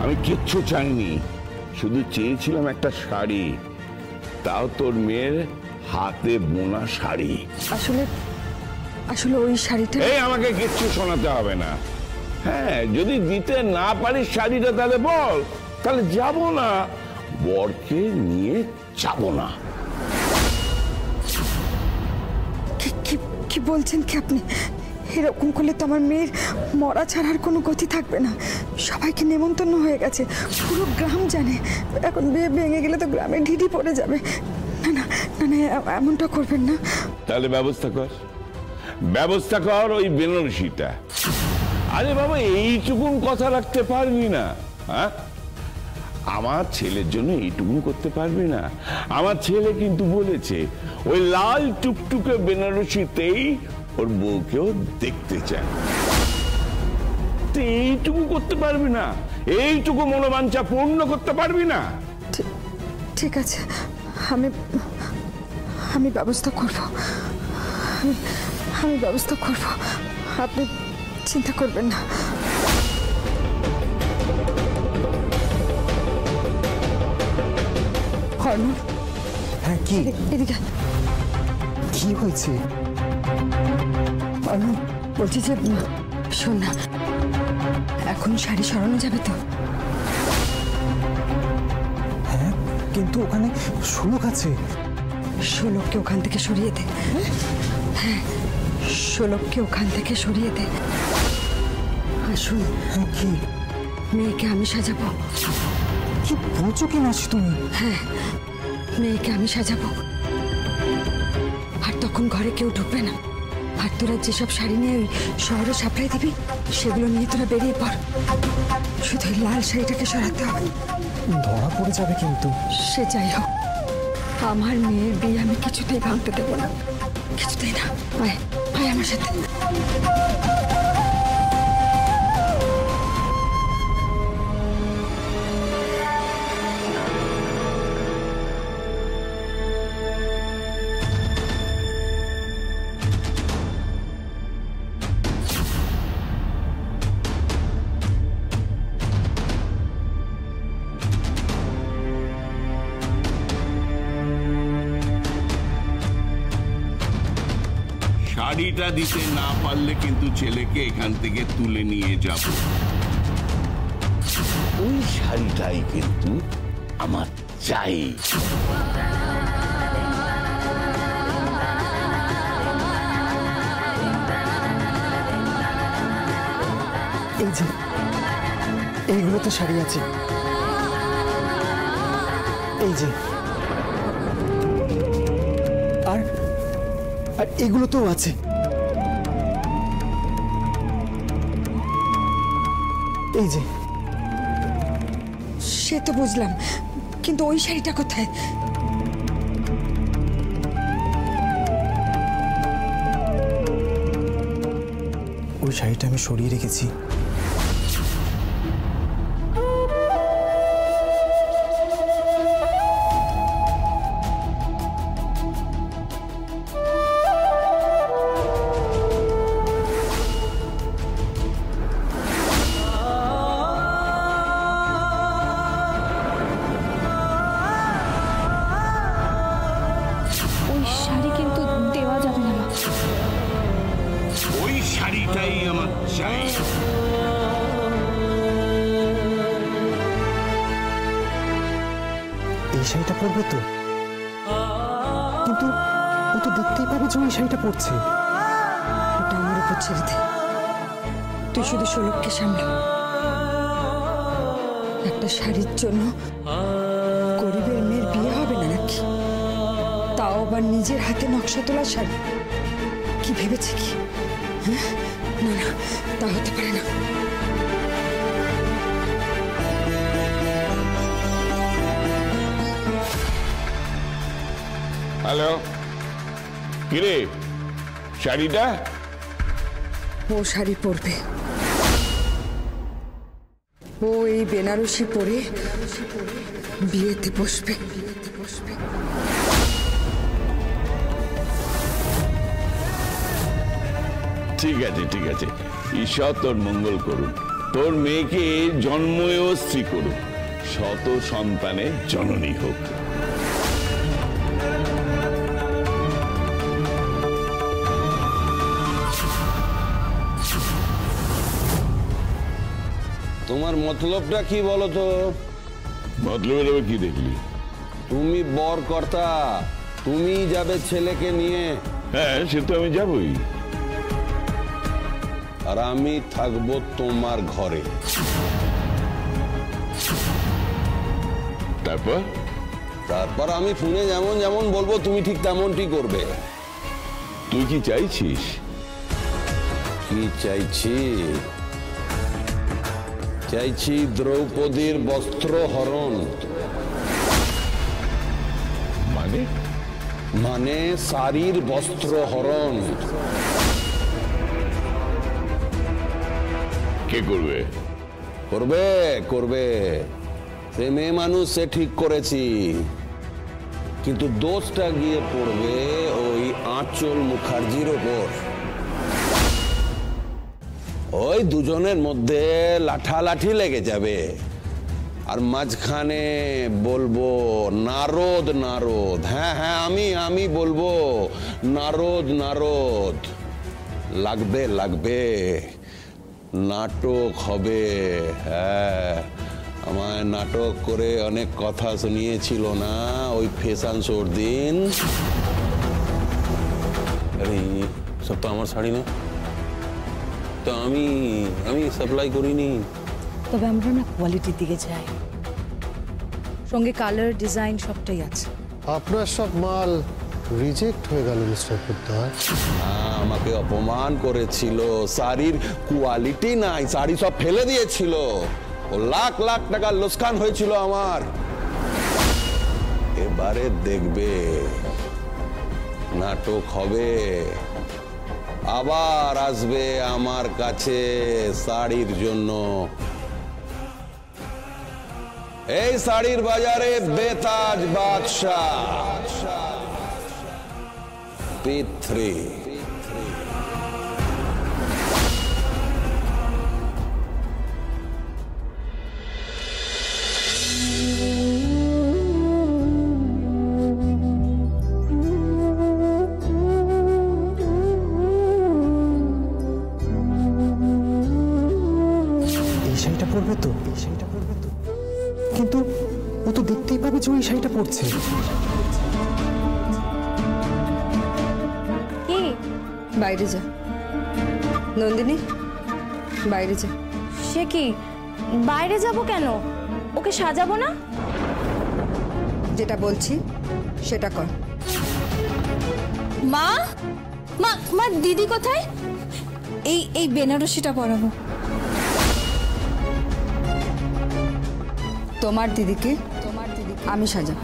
আমি কিচ্ছু চাইনি, শুধু চেয়েছিলাম একটা শাড়ি, তাও তোর মেয়ের হাতে বোনা শাড়ি। আসলে আসলে ওই শাড়িটা, এই আমাকে কিচ্ছু শোনাতে হবে না। হ্যাঁ, যদি দিতে না পারিস শাড়িটা তাহলে বল, তাহলে যাব না, বরকে নিয়ে যাব না। কি বলছেন কি আপনি? এরকম করলে তো আমার মেয়ের মরা ছাড়ার কোনো গতি থাকবে না। সবাইকে নেমন্তন্ন হয়ে গেছে, পুরো গ্রাম জানে। এখন বিয়ে ভেঙে গেলে তো গ্রামে ঢিঢি পড়ে যাবে। না না না না, এমনটা করবেন না। তাহলে ব্যবস্থা কর ওই বেনারসিটা। আরে বাবা, এইটুকুন কথা রাখতে পারবি না? হ্যাঁ, আমার ছেলের জন্য এইটুকুন করতে পারবি না? আমার ছেলে কিন্তু বলেছে ওই লাল টুকটুকে বেনারসিতেই ওর বউকেও দেখতে চায়। এইটুকু করতে পারবি না? এইটুকু মনোবাঞ্ছা পূর্ণ করতে পারবি না? ঠিক আছে, আমি ব্যবস্থা করব। আমি ব্যবস্থা করব, আপনি চিন্তা করবেন না। হ্যাঁ, কি এদিকে কি হয়েছে? বলছি যে, শোন না, এখন শাড়ি সরানো যাবে তো? হ্যাঁ, কিন্তু ওখানে শোলক আছে। শোলককে ওখান থেকে সরিয়ে দে। হ্যাঁ, শোলককে ওখান থেকে সরিয়ে দে। আসুন। হ্যাঁ, কি? মেয়েকে আমি সাজাবো। কি বলছো কি মাসি তুমি? হ্যাঁ, মেয়েকে আমি সাজাবো, আর তখন ঘরে কেউ ঢুকবে না। আর তোরা যেসব শাড়ি নিয়ে ওই শহরে সাপ্লাই দিবি, সেগুলো নিয়ে তোরা বেরিয়ে পড়। শুধু লাল শাড়িটাকে সরাতে হবে। ধরা পড়ে যাবে কিন্তু। সে যাই হোক, আমার মেয়ের বিয়ে আমি কিছুতেই ভাঙতে দেবো না, কিছুতেই না। আয় আয় আমার সাথে। শাড়িটা দিতে না পারলে কিন্তু ছেলেকে এখান থেকে তুলে নিয়ে যাব। ওই শাড়িটাই কিন্তু আমার চাই। এই যে এইগুলো তো শাড়ি আছে, এই যে, আর এগুলো তো আছে। এই যে, সে তো বুঝলাম, কিন্তু ওই শাড়িটা কোথায়? ওই শাড়িটা আমি সরিয়ে রেখেছি। শাড়িটাই আমার চাই। এই শাড়িটা পরবে তো? কিন্তু ও তো দেখতেই পাবে যে ওই শাড়িটা পরছে। ওটা আমার উপর ছেড়ে দে, তুই শুধু শোলককে সামলা। একটা শাড়ির জন্য গরিবের মেয়ের বিয়ে হবে না নাকি? তাও আবার নিজের হাতে নকশা তোলা শাড়ি। কি ভেবেছে কি? না না, তা হতে পারে না। হ্যালো, কিরে শাড়িটা? ও শাড়ি পরবে, ও এই বেনারসি পরে বিয়েতে বসবে। ঠিক আছে ঠিক আছে, ঈশ্বর তোর মঙ্গল করুন। তোর মেয়েকে জন্ময়েও স্ত্রী করুক, শত সন্তানের জননী হোক। তোমার মতলবটা কি বলো তো? মতলবের আবার কি দেখলি? তুমি বর কর্তা, তুমি যাবে ছেলেকে নিয়ে, হ্যাঁ, সে তো আমি যাবই। আর আমি থাকবো তোমার ঘরে। তারপর তারপর আমি ফোনে যেমন যেমন বলবো তুমি ঠিক তেমনটি করবে। তুই কি চাইছিস? কি চাইছি? চাইছি দ্রৌপদীর বস্ত্র হরণ। মানে? মানে শাড়ির বস্ত্র হরণ। কে করবে? করবে করবে, সে মেয়ে মানুষ, সে ঠিক করেছি। কিন্তু দোষটা গিয়ে পড়বে ওই আঁচল মুখার্জির ওপর। ওই দুজনের মধ্যে লাঠালাঠি লেগে যাবে, আর মাঝখানে বলবো নারদ নারদ। হ্যাঁ হ্যাঁ, আমি বলবো নারদ নারদ। লাগবে লাগবে, নাটক হবে। হ্যাঁ, আমায় নাটক করে অনেক কথা শুনিয়েছিল না ওই ফ্যাশন শোর দিন। আরে সব তো আমার শাড়ি না, তো আমি সাপ্লাই করিনি। তবে আমরা না কোয়ালিটির দিকে যাই, সঙ্গে কালার ডিজাইন সবটাই আছে। আপনার সব মাল রিজেক্ট হয়ে গেল মিস্টার পোদ্দার। আমাকে অপমান করেছিল, শাড়ির কোয়ালিটি নাই, শাড়ি সব ফেলে দিয়েছিল, ও লাখ লাখ টাকা লোকসান হয়েছিল আমার। এবারে দেখবে নাটক হবে, আবার আসবে আমার কাছে শাড়ির জন্য। এই শাড়ির বাজারে বেতাজ বাদশাহ P3। এই শাড়িটা পরবে তো, এই শাড়িটা পরবে তো, কিন্তু ও তো দেখতেই পাবে যে ওই শাড়িটা পরছে। কি? বাইরে যা নন্দিনী, বাইরে যা। সে কি, বাইরে যাব কেন? ওকে সাজাবো না? যেটা বলছি সেটা কর। মা মা মা দিদি কোথায়? এই বেনারসিটা পরাবো। তোমার দিদিকে আমি সাজাবো।